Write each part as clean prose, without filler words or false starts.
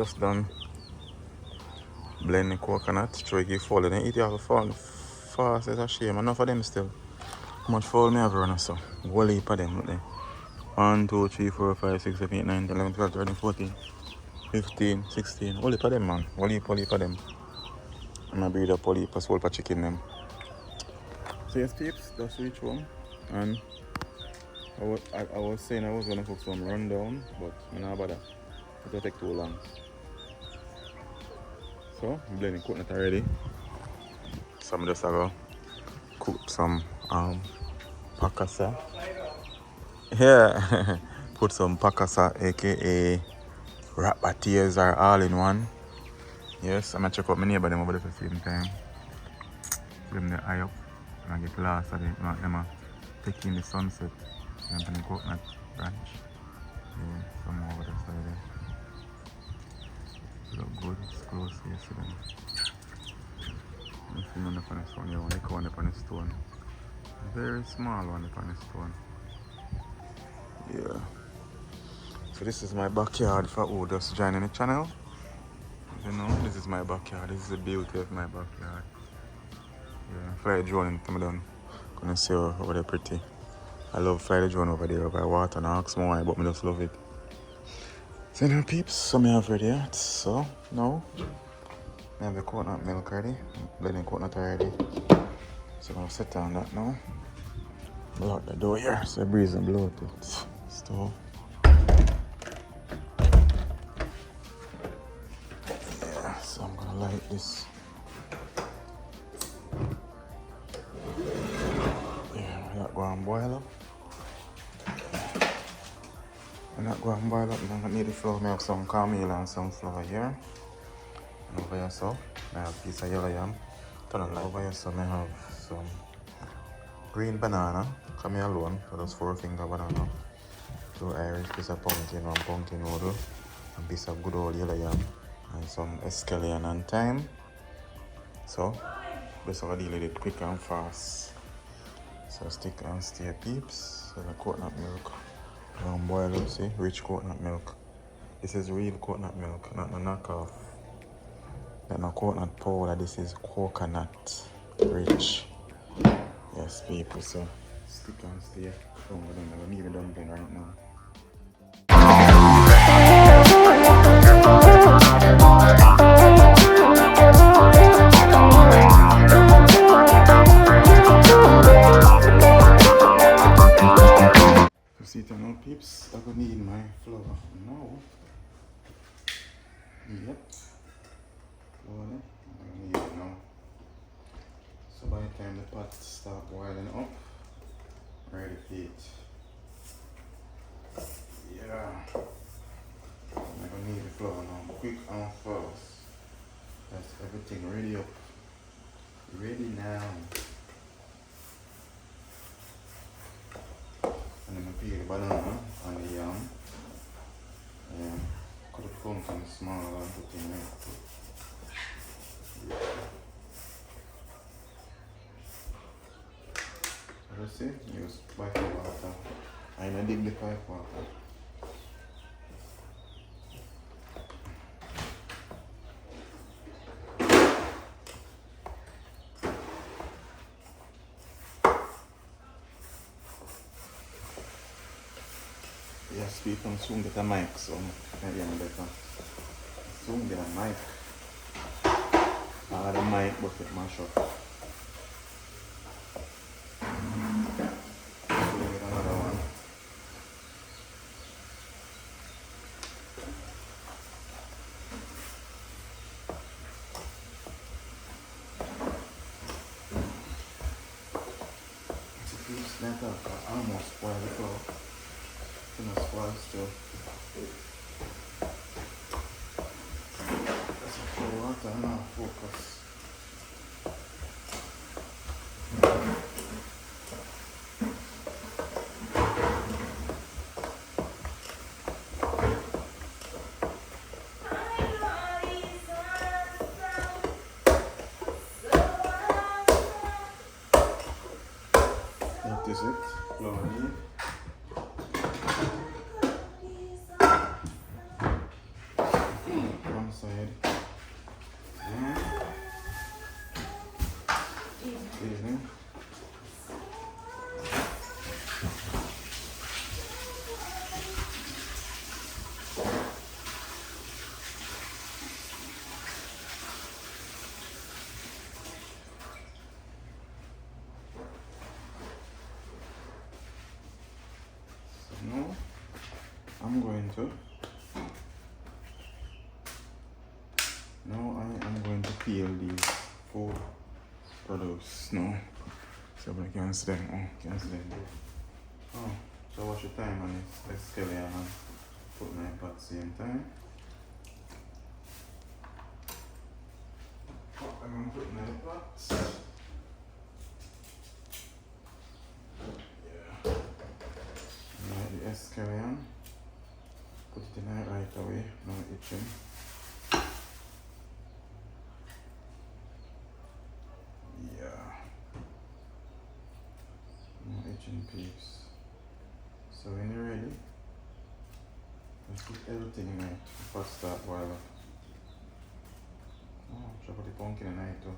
just done blending coconut. Try to keep falling and eat it fall fast. It's a shame. Enough of them still. How much fall me have run so? Whole heap of them. Look there. 1, 2, 3, 4, 5, 6, 7, 8, 9, 10, 11, 12, 13, 14, 15, 16. Whole heap of them, man. Whole heap of them. I'm gonna breed up whole heap of soul for chicken them. So yes, peeps, just reach home. And I was saying I was gonna cook some rundown, but I'm not bother. It'll take too long. So I'm blending coconut already. So I'm just gonna cook some pakasa. Yeah, put some pakasa, aka rabat are all in one. Yes, I'm gonna check out my neighbor them over there at the same time. Give them the eye up and I get lost of them. Them take in the sunset. I'm going to coconut branch. Yeah, some over the side there. Look good, it's close, you see them. You see one up on the stone, yeah, one one up on the stone. Very small one up on the stone. Yeah. So this is my backyard for who just joining the channel. You know, this is my backyard. This is the beauty of my backyard. Yeah, fly the drone and come down. Gonna see her over there pretty. I love fly the drone over there over water and ask more why, but I just love it. So now peeps, some have ready yet. So now I have the coconut milk ready. Blending coconut already. So I'm gonna set on that now. Blow out the door here so the breeze and blow out the stove. Yeah, so I'm gonna light this. Yeah, that go and boil up. When that go and boil up, I'm gonna need the flour. I have some cornmeal and some flour here. And over here so I have a piece of yellow yam. Turn on light. Over here so I have some green banana. Come here alone, so just 4-finger banana. 2 Irish piece of pumpkin, 1 pumpkin noodle, a piece of good old yellow yam, and some scallion and thyme. So just have to deal with it quick and fast. So stick and stay peeps. So the coconut milk. Boil up, see, rich coconut milk. This is real coconut milk, not no knockoff. Not no coconut powder, this is coconut rich. Yes, people, so stick and stay. I'm gonna need a dumpling right now. You see it now, peeps? I'm gonna need my flour now. Yep. Flour, I'm gonna need it now. So by the time the pot starts boiling up, ready to eat. Yeah. I'm gonna need the flour now, quick and fast. That's everything ready up. Ready now. And then I peel the banana and the yam. Cut the pumpkin small and put in there. Yeah. You see, use pipe water. I dig the pipe water. Yes, people soon get a mic, so maybe I'm better. Soon get a mic. The mic bucket mash up. I almost spoiled the flour. It's gonna spoil still. That's a full water and now focus. That is it. Flour in. seasoning. So now I'm going to peel these food produce now. So I can see them. Oh, can see them. Oh, so watch your time on this. Let's scale it and put my pot at the same time. I'm going to put my pot. Yeah. And the escallion. Put it in there right away. No itching. Yeah. No itching peeps. So when you're ready, let's put everything in it. Pot start boil up. Oh, should I put the pumpkin in it too?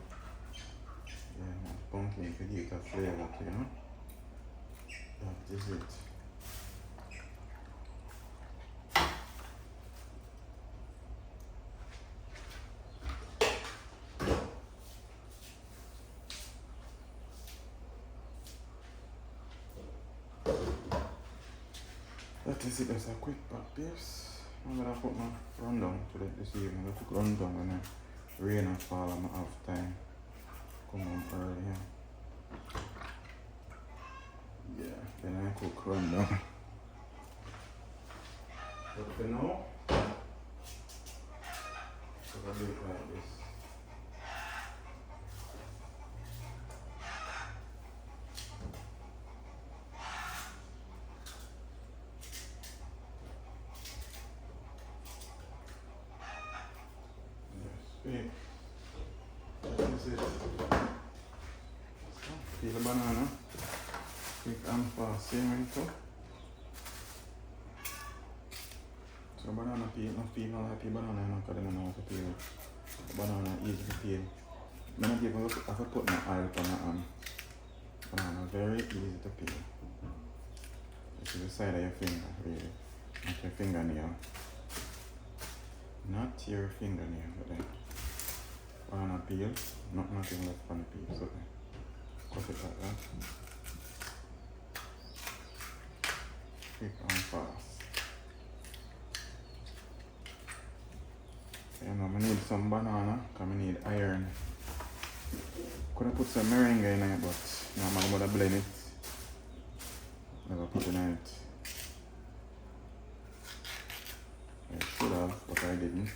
Yeah, no, pumpkin if you get a flavor too, you know? That is it. That is it, that's a quick pot peeps. I'm gonna put my rundown today this evening. I took rundown when the rain and fall and I have time. Come on early, yeah. Yeah, then I cook rundown. But for now, so I do it like this. Yes, that is it. So, peel the banana. Quick and fast, same too. So banana peel, no peel, no like peel banana, because I don't know how to peel it. Banana easy to peel. I have to put my oil on my hand. Banana very easy to peel. This is the side of your finger, really. Not your fingernail. Not your fingernail, but then. Banana peel, nothing left on the peel, so then. Cut it like that. Quick and fast. You know, I need some banana, because I need iron. Could have put some meringue in it, but now I'm going to blend it. Never put it in it. I should have, but I didn't.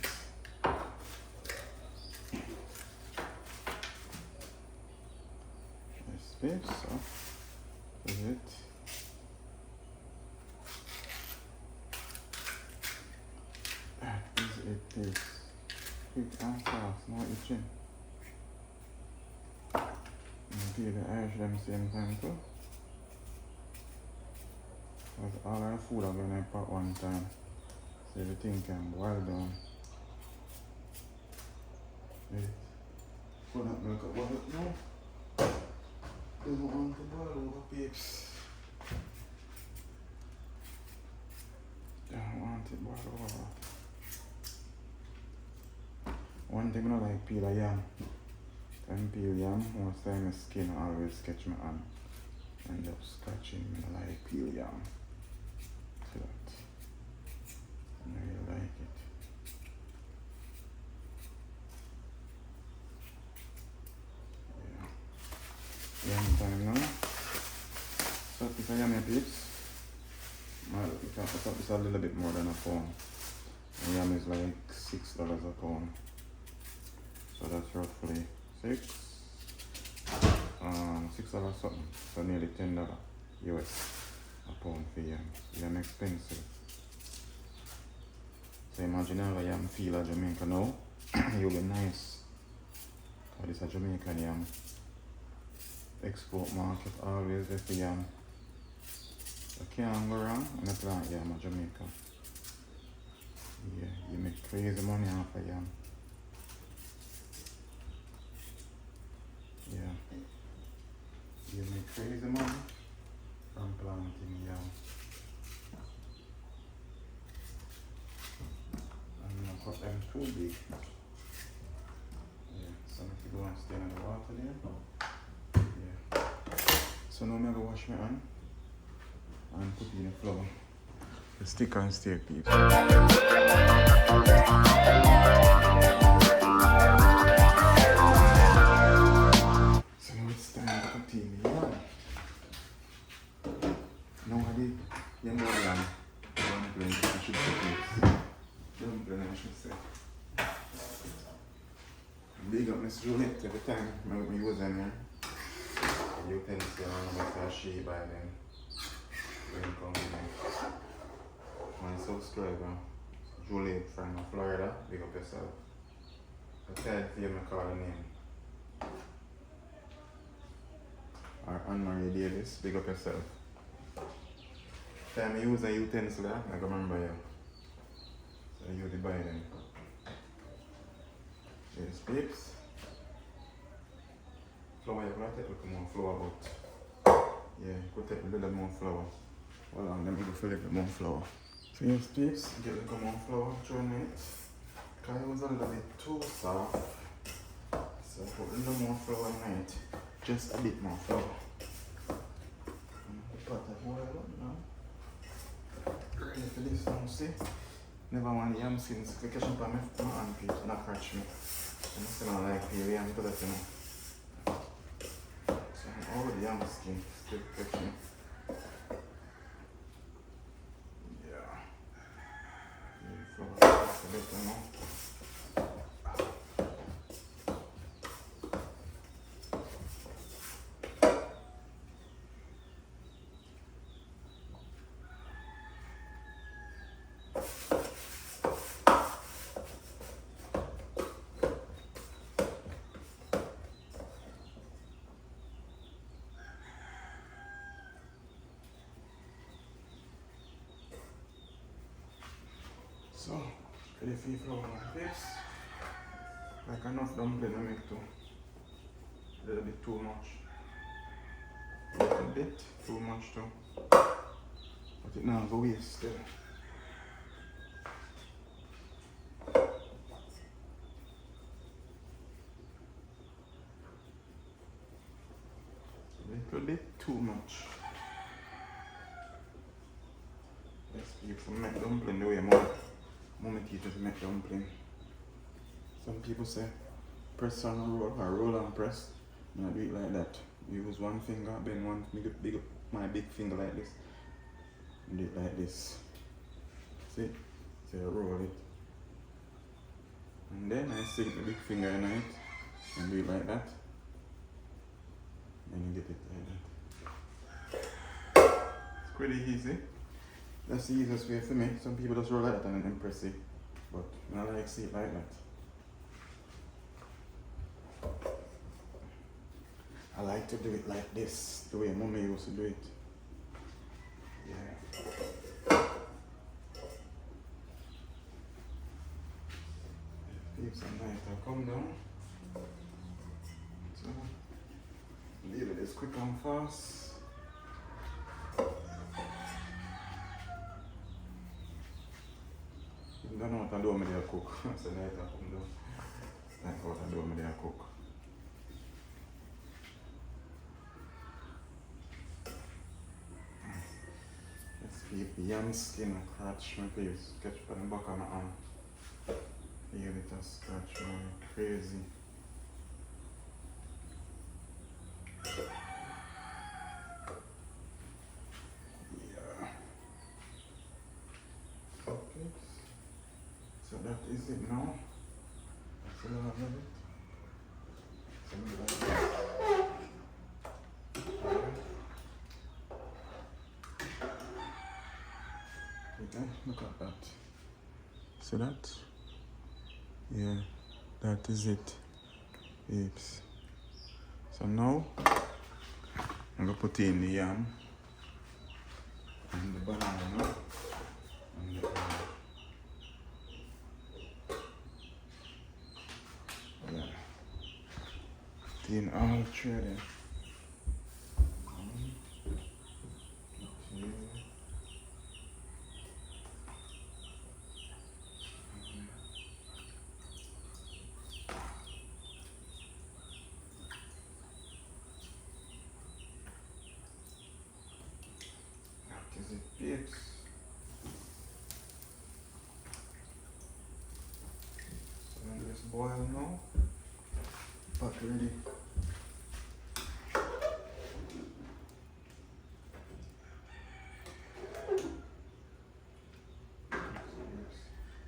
This bit, so this is it. That is it, please. Quick and fast, no itching. And peel the Irish them same time too. Because all our food are going to pot one time. So everything can boil down. Wait. Put that milk up boil now. Don't want to boil over, peeps. Don't want it boil over. One thing I don't like peel a yam. When peel yam, most time my skin always catch my hand. End up scratching. I don't like peel yam. See that? I really like it. Yeah. Yam time now. So if I yam your peeps, well, you can put up this a little bit more than a pound. And yam is like $6 a pound. So that's roughly $6 something. So nearly $10 US a pound for yam. Yam expensive. So imagine how a yam feel at Jamaica now. You'll be nice. Because this is a Jamaican yam. Export market always there for yam. You can't go wrong and I plant yam at Jamaica. Yeah, you make crazy money off of yam. Yeah. give me crazy money from planting yam. I'm not cut them too big. Yeah, so if you go and stay in the water there. Yeah. So now I'm going to wash my hand and put in the flour. The stick and stay, peeps. So now it's time to put in the yam. Now I did yam more yam. Dumpling, I should say, peeps. Dumpling, I should say. Big up Miss Juliet every time I use them here. The utensil and make she by them. Very convenient. My subscriber, Juliet from Florida, big up yourself. I tried for you to call her name. Or Anne-Marie Davis, big up yourself. Time I use a utensil, I can remember you. So I use it by them. Yes, peeps. Flour, you could take a little more flour out. Yeah, you could take a little more flour. Hold on, let me go for a little more flour. So yes, peeps, get a little more flour thrown in it. Because it was a little bit too soft. So put a little more flour in it. Just a bit more flour. Put that boil up now. Ready for this now, see? Never want the yam skins to catch up on my hand, peeps, not catch me. I still like the yam to that, you know. So all the yam skin still catch me. Yeah. Flour a bit, you know. So, ready for your flour like this. Like enough dumpling I make too. A little bit too much. A little bit too much too. But it now go waste still. A little bit too much. Yes, people make dumpling the way mommy teachers make dumpling. Some people say press and roll or roll and press. I do it like that. Use one finger, bend one big my big finger like this. And do it like this. See? So I roll it. And then I sink the big finger in it and do it like that. And you get it like that. It's pretty easy. That's the easiest way for me. Some people just roll like that and then press it. But I like to see it like that. I like to do it like this, the way mommy used to do it. Yeah. Peeps and night I'll come down. So, deal with this quick and fast. I don't know what I do when I cook. So night I come down. That's what I do when I cook. Keep the yam skin and scratch my face. Catch by the back of my arm. Feel it a scratch me crazy. Yeah. Okay. So that is it now. That's all I have it. Something like that. Okay, look at that. See that? Yeah, that is it. Peeps. So now I'm gonna put in the yam and the banana and the yeah. Put in all three of them. boil now. Pot ready.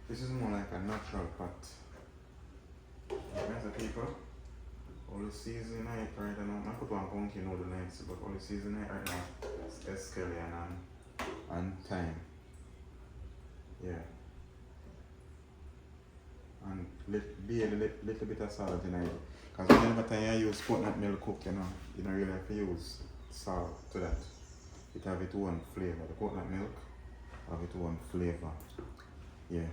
This is more like a natural pot. As a people, all the season I right now, I put one pumpkin noodle next, but all the season I right now is escallion and thyme. Yeah. And be a little bit of salt in it. Because whenever time you use coconut milk cook, you don't really have to use salt to that. It have its own flavor. The coconut milk have its own flavor. Yeah.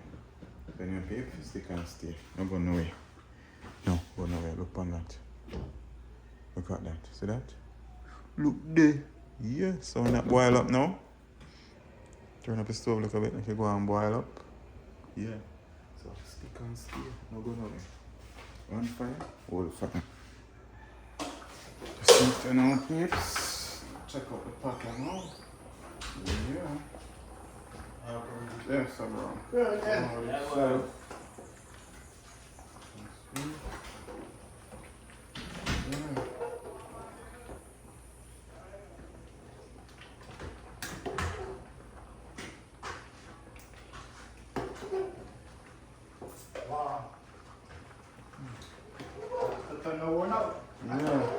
Then you peep, stick and stay. No go nowhere. No, go nowhere. Look on that. Look at that. See that? Look there. Yeah. So when that boil up now, turn up the stove a little bit, make it go and boil up. Yeah. So stick and stay. No go nowhere. On fire, hold fire. Just turn on peeps. Check out the pattern now. Yeah. Yes, I'm wrong. Good, yeah. So, Wow. Turn the one out. yeah.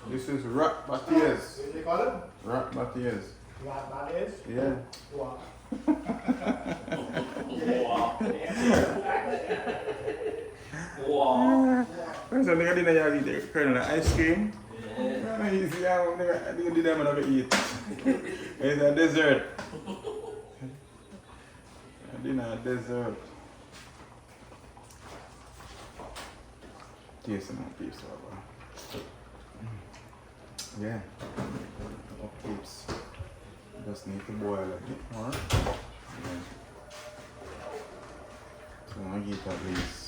This is rat batiers. What do you call it? Rat batiers. What that is? Yeah. Wow. Wow. Where's the nigga dinner you eat the kernel of ice cream? Yeah. Easy, I think the them never eat. It's a dessert. Dinner dessert. Tasting on peeps over. Yeah. Oh, peeps. Just need to boil a bit more. Yeah. So I'm gonna give at least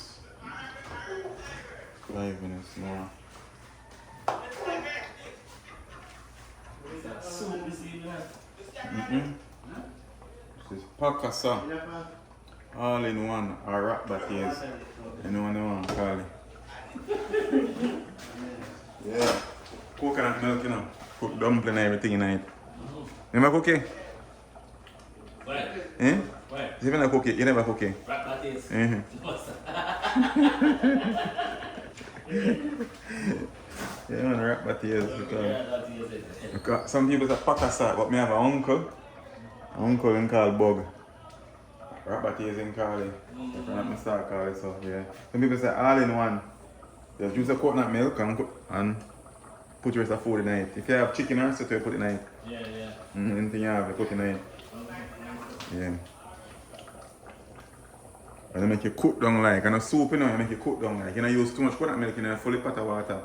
5 minutes more. Soup this evening. This is pakasa. All in one, or rat batiers. You know what I want to call it. Yeah. Coconut milk, you know. Cook dumpling and everything in it. Remember cooking? Where? Eh? Where? You never cook it? You never cook it? Rat patties. Yeah, man, rat batiers. Yeah, Because some people say pakasa, but me have an uncle. An uncle in called Bug. Rat batiers in call it. If I'm not mistaken, call it so, yeah. Some people say all in one. Just use the coconut milk and put the rest of food in it. If you have chicken or something, you put it in it. yeah. Anything you have, you put it in it. Yeah. And they make you cook down like, and a soup, you know, you make you cook down like. You don't use too much coconut milk in a fully pot of water.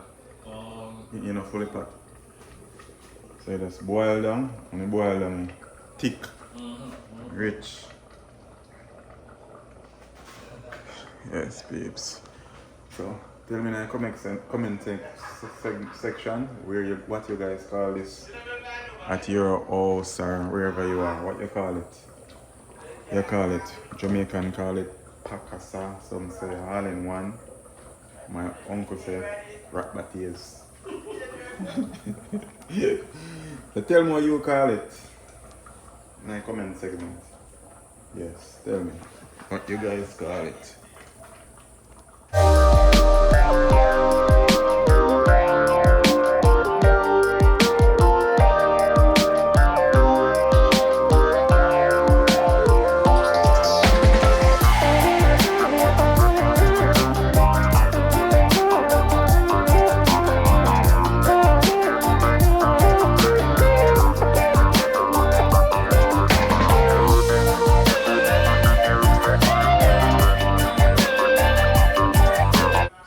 You know, fully pot. So you just boil down, and you boil down thick, rich. Yes, peeps. So, tell me in the comment section what you guys call this at your house or wherever you are. What you call it? You call it, Jamaican call it pakasa, some say all in one. My uncle say rat batiers. So tell me what you call it in the comment segment. Yes, tell me what you guys call it.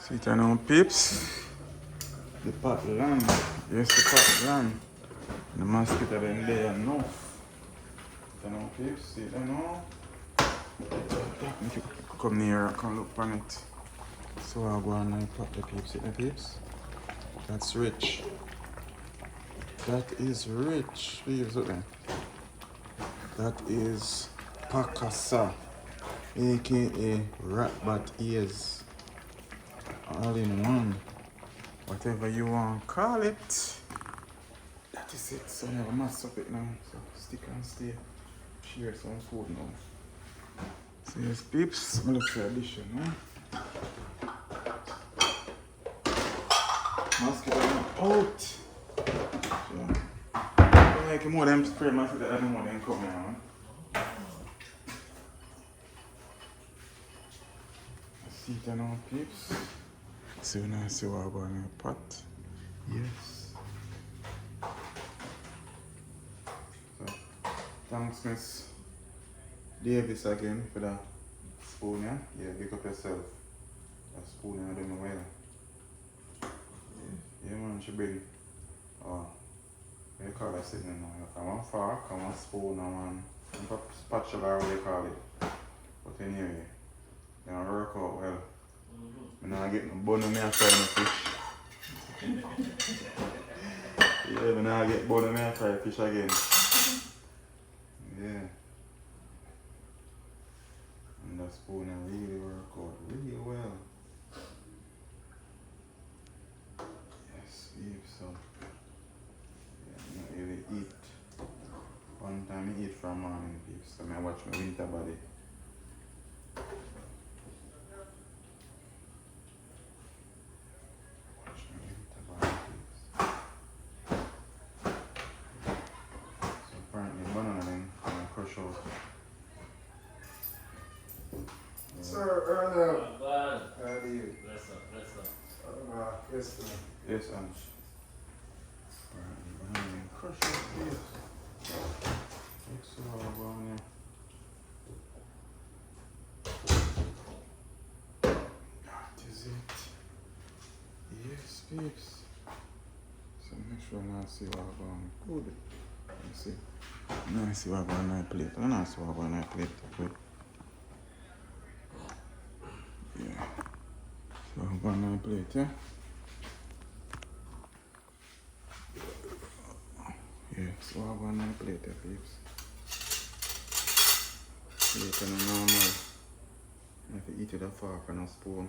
See now, peeps. The pot land. Yes, the pot land. The mosquito in there enough. See now, peeps. See that now. Come near, I can look on it. So I'll go and I pot the peeps. See the peeps? That's rich. That is rich. Leaves it there. That is pakasa, aka rat bat ears. all in one. Whatever you want to call it. That is it. So never mess up it now. So stick and stay. Share some food now. So yes, peeps, I'm look for addition now. Mosquito out. So, like more them spray mosquito than more them come now. See it now, peeps. So now see what I'm going in the pot. Yes. So, thanks Miss Davis again for that spoon, yeah? Yeah, pick up yourself. That spoon I don't know where. Yeah man, she bring what do you call that sitting now? Like one fork, one spoon, and one spatula, what do you call it? But anyway, they don't work out well. I'm not getting no bun on me and fry my fish. Yeah, I'm not getting bun on me and fry fish again. Yeah. And that spoon really work out really well. Yes, babe, so yeah, I'm not really eat. One time I eat from morning, babe, so I watch my winter body. Watch my winter body, babes. So apparently banana then I'm gonna crush out. Sir, earlier. God. How do you? Bless up, bless up. Yes, sir. Yes, and apparently banana then crush out, babes. Looks so hard on here. That is it. Yes, babes. So make sure I see what I'm good. Let me see. Now I see what I'm on my plate. I don't see what I'm on my plate. Good. Yeah. So I'm on my plate, yeah? Yeah, so I'm on my plate, yeah, babes. Plate and normal. I have to eat with a fork and a spoon.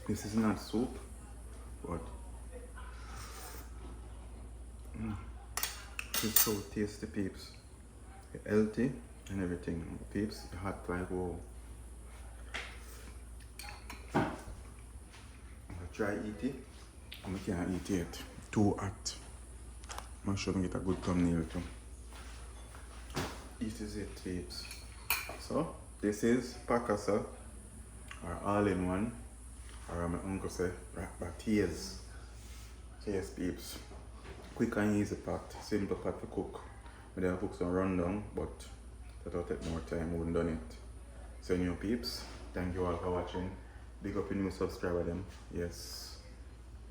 This is not soup, but it's so tasty, peeps. It's healthy and everything, peeps. It's hot like wow. I try eat it, and I can't eat it. Too hot. I'm sure I get a good thumbnail too. This is it, peeps. So this is Pakasa, or all-in-one, or my uncle say rabat. Yes, peeps. Quick and easy pot, simple pot to cook. I have cook some rundown, but that will take more time. I wouldn't done it. So new peeps, thank you all for watching. Big up your new subscriber them. Yes.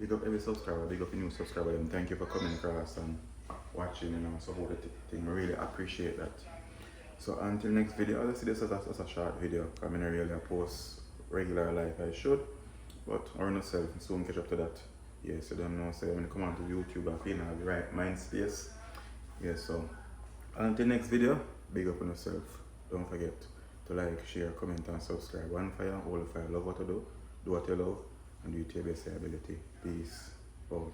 Big up every subscriber, big up your new subscriber them. Thank you for coming across and watching and support the thing. I really appreciate that. So until next video, I'll see this as a short video. I mean, I really post regular like I should, but I run myself soon catch up to that. Yes, you don't know, so when you come on to YouTube, I feel I have the right mind space. Yes, so until next video, big up on yourself. Don't forget to like, share, comment and subscribe. One fire, all fire. Love what you do what you love, and do it to your best ability. Peace out.